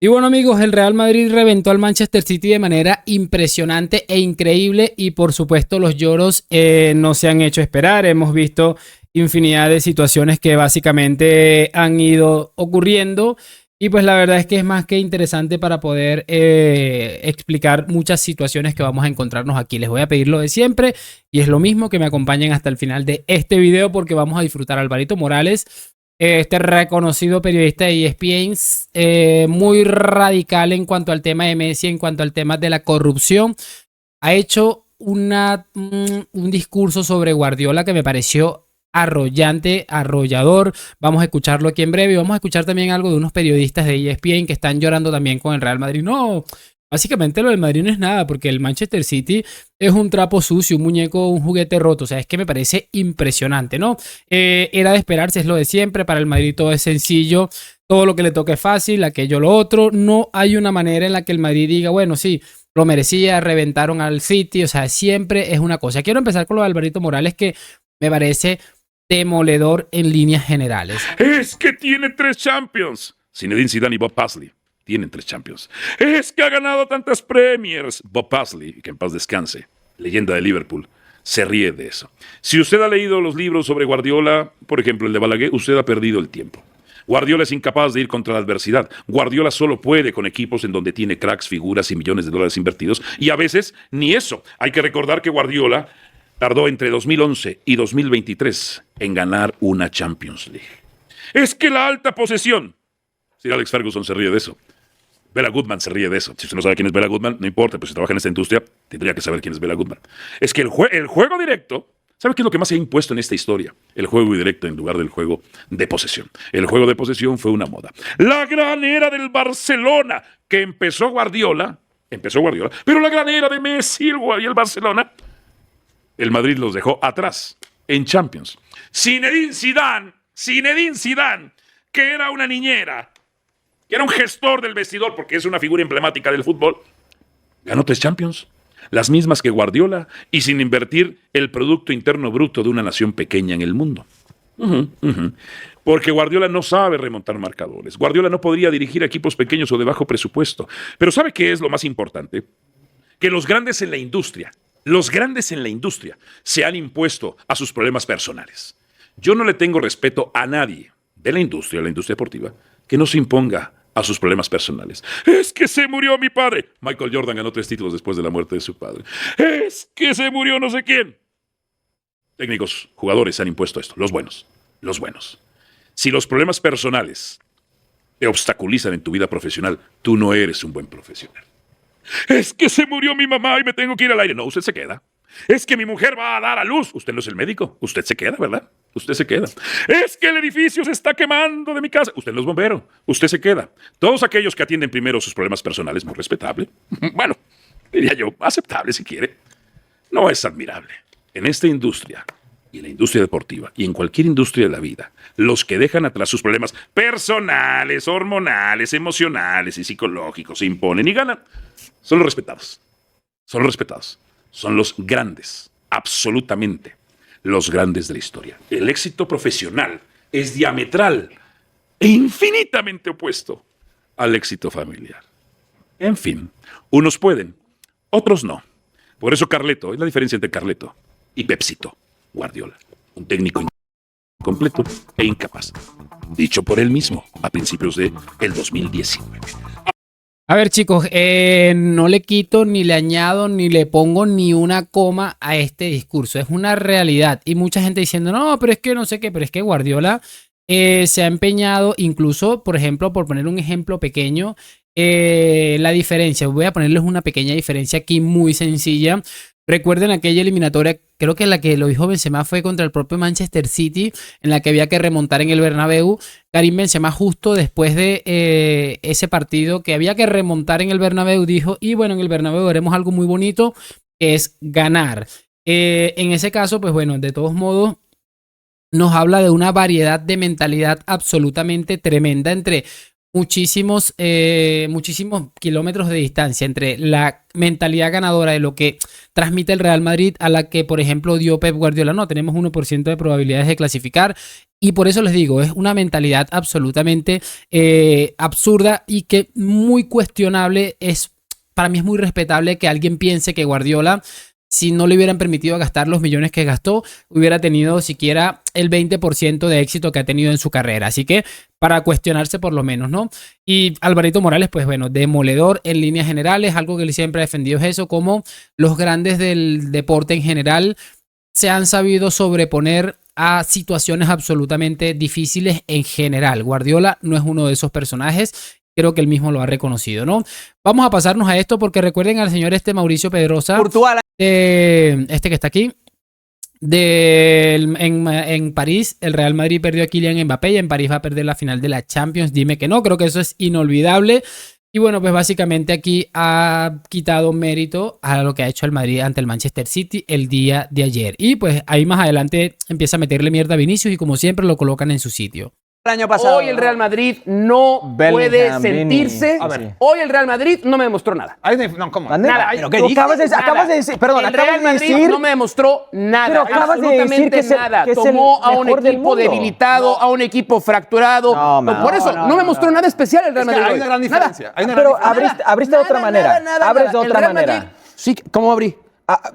Y bueno amigos, el Real Madrid reventó al Manchester City de manera impresionante e increíble y por supuesto los lloros no se han hecho esperar. Hemos visto infinidad de situaciones que básicamente han ido ocurriendo y pues la verdad es que es más que interesante para poder explicar muchas situaciones que vamos a encontrarnos aquí. Les voy a pedir lo de siempre y es lo mismo que me acompañen hasta el final de este video porque vamos a disfrutar a Alvarito Morales, este reconocido periodista de ESPN, muy radical en cuanto al tema de Messi, en cuanto al tema de la corrupción. Ha hecho un discurso sobre Guardiola que me pareció arrollante, arrollador. Vamos a escucharlo aquí en breve y vamos a escuchar también algo de unos periodistas de ESPN que están llorando también con el Real Madrid. No, básicamente lo del Madrid no es nada porque el Manchester City es un trapo sucio, un muñeco, un juguete roto. O sea, es que me parece impresionante, ¿no? Era de esperarse, es lo de siempre. Para el Madrid todo es sencillo, todo lo que le toque es fácil, aquello lo otro. No hay una manera en la que el Madrid diga, bueno, sí, lo merecía, reventaron al City. O sea, siempre es una cosa. Quiero empezar con lo de Alvarito Morales, que me parece demoledor en líneas generales. Es que tiene 3 Champions. Zinedine Zidane y Bob Paisley tienen 3 Champions. Es que ha ganado tantas Premiers. Bob Paisley, que en paz descanse, leyenda de Liverpool, se ríe de eso. Si usted ha leído los libros sobre Guardiola, por ejemplo el de Balaguer, usted ha perdido el tiempo. Guardiola es incapaz de ir contra la adversidad. Guardiola solo puede con equipos en donde tiene cracks, figuras y millones de dólares invertidos. Y a veces ni eso. Hay que recordar que Guardiola tardó entre 2011 y 2023 en ganar una Champions League. Es que la alta posesión. Si Alex Ferguson se ríe de eso. Bela Goodman se ríe de eso. Si usted no sabe quién es Bela Goodman, no importa, pues si trabaja en esta industria, tendría que saber quién es Bela Goodman. Es que el juego directo, ¿sabe qué es lo que más se ha impuesto en esta historia? El juego directo en lugar del juego de posesión. El juego de posesión fue una moda. La gran era del Barcelona, que empezó Guardiola, pero la gran era de Messi y el Barcelona, el Madrid los dejó atrás en Champions. Zinedine Zidane, que era una niñera, que era un gestor del vestidor porque es una figura emblemática del fútbol, ganó 3 Champions, las mismas que Guardiola, y sin invertir el Producto Interno Bruto de una nación pequeña en el mundo. Porque Guardiola no sabe remontar marcadores. Guardiola no podría dirigir equipos pequeños o de bajo presupuesto. Pero ¿sabe qué es lo más importante? Que los grandes en la industria se han impuesto a sus problemas personales. Yo no le tengo respeto a nadie de la industria deportiva, que no se imponga a sus problemas personales. Es que se murió mi padre. Michael Jordan ganó 3 títulos después de la muerte de su padre. Es que se murió no sé quién. Técnicos, jugadores han impuesto esto, los buenos. Si los problemas personales te obstaculizan en tu vida profesional, tú no eres un buen profesional. Es que se murió mi mamá y me tengo que ir al aire. No, usted se queda. Es que mi mujer va a dar a luz. Usted no es el médico. Usted se queda, ¿verdad? Usted se queda. Es que el edificio se está quemando de mi casa. Usted no es bombero. Usted se queda. Todos aquellos que atienden primero sus problemas personales, muy respetable. Bueno, diría yo, aceptable si quiere. No es admirable. En esta industria, y en la industria deportiva, y en cualquier industria de la vida, los que dejan atrás sus problemas personales, hormonales, emocionales y psicológicos, se imponen y ganan, son los respetados. Son los grandes, absolutamente los grandes de la historia. El éxito profesional es diametral e infinitamente opuesto al éxito familiar. En fin, unos pueden, otros no. Por eso Carleto, es la diferencia entre Carleto y Pepsito Guardiola, un técnico incompleto e incapaz. Dicho por él mismo a principios del 2019. A ver chicos, no le quito, ni le añado, ni le pongo ni una coma a este discurso. Es una realidad. Y mucha gente diciendo, no, pero es que no sé qué, pero es que Guardiola se ha empeñado, incluso, por ejemplo, por poner un ejemplo pequeño, la diferencia. Voy a ponerles una pequeña diferencia aquí muy sencilla. Recuerden aquella eliminatoria, creo que la que lo dijo Benzema fue contra el propio Manchester City, en la que había que remontar en el Bernabéu. Karim Benzema justo después de ese partido que había que remontar en el Bernabéu dijo, y bueno, en el Bernabéu haremos algo muy bonito, que es ganar. En ese caso, pues bueno, de todos modos, nos habla de una variedad de mentalidad absolutamente tremenda entre muchísimos kilómetros de distancia entre la mentalidad ganadora de lo que transmite el Real Madrid a la que, por ejemplo, dio Pep Guardiola. No, tenemos 1% de probabilidades de clasificar y por eso les digo, es una mentalidad absolutamente absurda y que muy cuestionable. Para mí es muy respetable que alguien piense que Guardiola, si no le hubieran permitido gastar los millones que gastó, hubiera tenido siquiera el 20% de éxito que ha tenido en su carrera. Así que para cuestionarse por lo menos, ¿no? Y Alvarito Morales, pues bueno, demoledor en líneas generales. Algo que él siempre ha defendido es eso, como los grandes del deporte en general se han sabido sobreponer a situaciones absolutamente difíciles en general. Guardiola no es uno de esos personajes. Creo que él mismo lo ha reconocido, ¿no? Vamos a pasarnos a esto porque recuerden al señor Mauricio Pedrosa, este que está aquí, en París, el Real Madrid perdió a Kylian Mbappé y en París va a perder la final de la Champions. Dime que no, creo que eso es inolvidable. Y bueno, pues básicamente aquí ha quitado mérito a lo que ha hecho el Madrid ante el Manchester City el día de ayer. Y pues ahí más adelante empieza a meterle mierda a Vinicius y como siempre lo colocan en su sitio. El año pasado, hoy el Real Madrid no puede sentirse. A ver. Hoy el Real Madrid no me demostró nada. No, ¿cómo? Nada. ¿Pero qué dices? Acabas de decir, perdón, el Real Madrid no me demostró nada. Pero acabas de decir absolutamente nada. Tomó a un equipo debilitado, a un equipo fracturado. Por eso no me mostró nada especial el Real Madrid. Hay una gran diferencia. Pero abriste de otra manera. Abres de otra manera. Sí, ¿cómo abrí?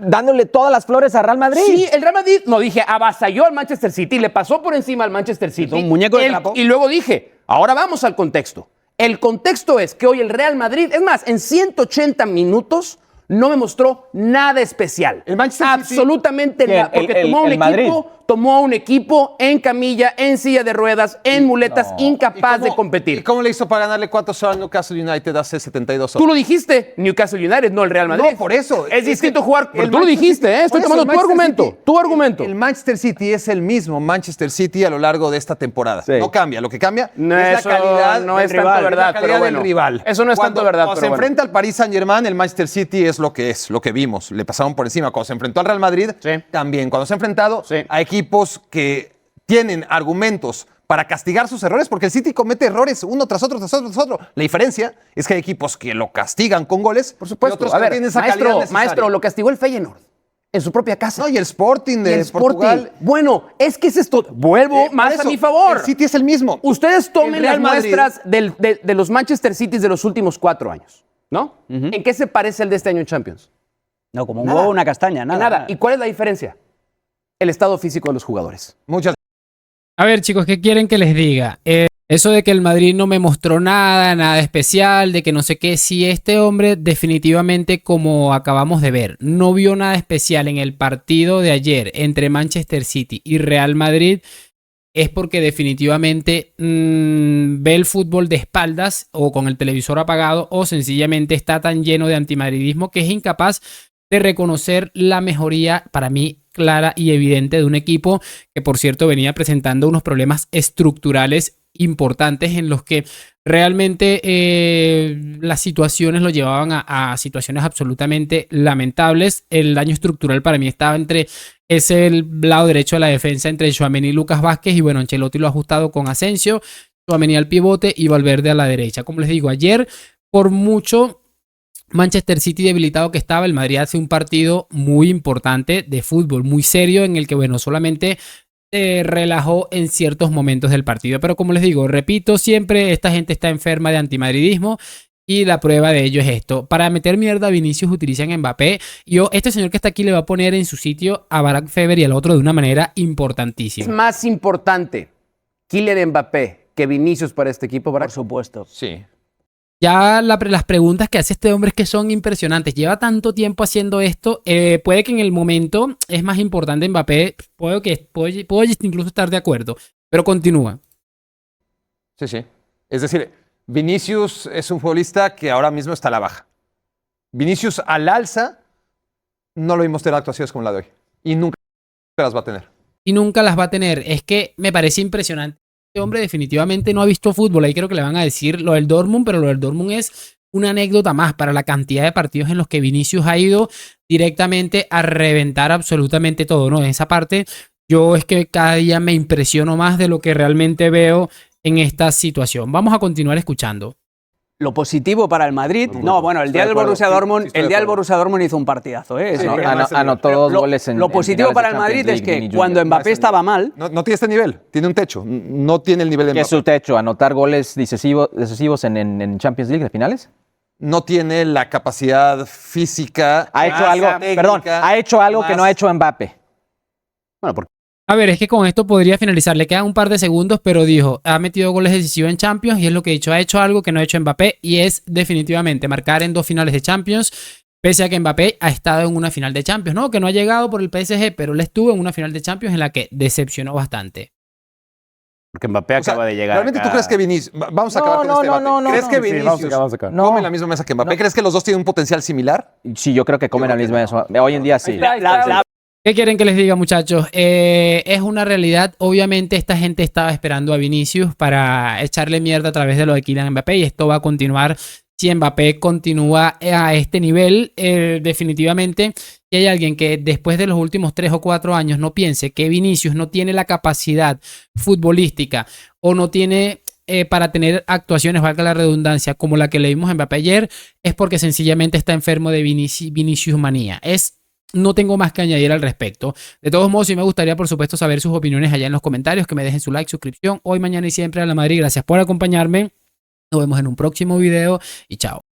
Dándole todas las flores a Real Madrid. Sí, el Real Madrid, no dije, avasalló al Manchester City, le pasó por encima al Manchester City. Un muñeco de trapo. Y luego dije, ahora vamos al contexto. El contexto es que hoy el Real Madrid, es más, en 180 minutos no me mostró nada especial. El Manchester City, absolutamente nada. Porque tomó a un equipo en camilla, en silla de ruedas, en muletas, incapaz de competir. ¿Y cómo le hizo para ganarle 4-0 al Newcastle United hace 72 horas? Tú lo dijiste, Newcastle United, no el Real Madrid. No, por eso. Es distinto jugar. Pero tú lo Manchester dijiste, City, estoy tomando tu argumento. Tu argumento. El Manchester City es el mismo Manchester City a lo largo de esta temporada. Sí. No cambia. Lo que cambia No, es la calidad no es del tanto rival. verdad, Es la calidad pero bueno. del rival. Eso no es tanto verdad, Cuando pero se bueno. enfrenta al Paris Saint-Germain, el Manchester City es, lo que vimos. Le pasaron por encima. Cuando se enfrentó al Real Madrid, también. Cuando se ha enfrentado a equipos que tienen argumentos para castigar sus errores, porque el City comete errores uno tras otro, tras otro, tras otro. La diferencia es que hay equipos que lo castigan con goles, por supuesto. y otros A que ver, no tienen esa calidad necesaria. maestro, lo castigó el Feyenoord en su propia casa. No, y el Sporting de Portugal. Bueno, es que es esto. Vuelvo más a mi favor. El City es el mismo. Ustedes tomen las Real Madrid. muestras de los Manchester Cities de los últimos 4 años, ¿no? ¿En qué se parece el de este año en Champions? No, como un huevo, una castaña, nada. ¿Y cuál es la diferencia? El estado físico de los jugadores. Muchas. A ver, chicos, ¿qué quieren que les diga? Eso de que el Madrid no me mostró nada especial, de que no sé qué, si este hombre definitivamente, como acabamos de ver, no vio nada especial en el partido de ayer entre Manchester City y Real Madrid, es porque definitivamente ve el fútbol de espaldas o con el televisor apagado o sencillamente está tan lleno de antimadridismo que es incapaz de reconocer la mejoría, para mí, clara y evidente de un equipo que, por cierto, venía presentando unos problemas estructurales importantes en los que realmente las situaciones lo llevaban a situaciones absolutamente lamentables. El daño estructural para mí estaba el lado derecho de la defensa entre Tchouaméni y Lucas Vázquez, y bueno, Ancelotti lo ha ajustado con Asensio, Tchouaméni al pivote y Valverde a la derecha. Como les digo, ayer, por mucho Manchester City debilitado que estaba, el Madrid hace un partido muy importante de fútbol, muy serio, en el que, bueno, solamente relajó en ciertos momentos del partido. Pero como les digo, repito, siempre esta gente está enferma de antimadridismo y la prueba de ello es esto. Para meter mierda a Vinicius utilizan a Mbappé. Y este señor que está aquí le va a poner en su sitio a Barack Feber y al otro de una manera importantísima. ¿Es más importante Kylian Mbappé que Vinicius para este equipo, Barack? Por supuesto. Sí. Ya las preguntas que hace este hombre es que son impresionantes. Lleva tanto tiempo haciendo esto. Puede que en el momento es más importante Mbappé. Puedo incluso estar de acuerdo. Pero continúa. Sí, sí. Es decir, Vinicius es un futbolista que ahora mismo está a la baja. Vinicius al alza no lo vimos tener actuaciones como la de hoy. Y nunca las va a tener. Y nunca las va a tener. Es que me parece impresionante. Este hombre definitivamente no ha visto fútbol. Ahí creo que le van a decir lo del Dortmund, pero lo del Dortmund es una anécdota más para la cantidad de partidos en los que Vinicius ha ido directamente a reventar absolutamente todo, ¿no? En esa parte yo es que cada día me impresiono más de lo que realmente veo en esta situación. Vamos a continuar escuchando. Lo positivo para el Madrid, el día del Borussia Dortmund hizo un partidazo, ¿eh? Sí, anotó 2 goles en Lo positivo para el Madrid es que cuando Mbappé estaba mal, No tiene este nivel, tiene un techo. No tiene el nivel de ¿Qué es Mbappé. su techo? ¿Anotar goles decisivos en Champions League de finales? No tiene la capacidad física. Ha hecho algo que no ha hecho Mbappé. Bueno, porque A ver, es que con esto podría finalizar. Le quedan un par de segundos, pero dijo, ha metido goles decisivos en Champions y es lo que he dicho. Ha hecho algo que no ha hecho Mbappé y es definitivamente marcar en 2 finales de Champions, pese a que Mbappé ha estado en una final de Champions, ¿no? Que no ha llegado por el PSG, pero él estuvo en una final de Champions en la que decepcionó bastante. porque Mbappé O sea, acaba de llegar. ¿realmente acá. tú crees que Vinicius... Vamos a acabar con este debate. ¿Crees que Sí, Vinicius vamos acá. No. come en la misma mesa que Mbappé? ¿Crees que los dos tienen un potencial similar? Sí, yo creo que comen Yo al creo mismo que Hoy en día sí. ¿Qué quieren que les diga, muchachos? Es una realidad. Obviamente esta gente estaba esperando a Vinicius para echarle mierda a través de lo de Kylian Mbappé y esto va a continuar. Si Mbappé continúa a este nivel, definitivamente, si hay alguien que después de los últimos 3 o 4 años no piense que Vinicius no tiene la capacidad futbolística o no tiene para tener actuaciones, valga la redundancia, como la que le vimos a Mbappé ayer, es porque sencillamente está enfermo de Vinicius manía. No tengo más que añadir al respecto. De todos modos, sí me gustaría, por supuesto, saber sus opiniones allá en los comentarios, que me dejen su like, suscripción. Hoy, mañana y siempre a la Madrid. Gracias por acompañarme. Nos vemos en un próximo video y chao.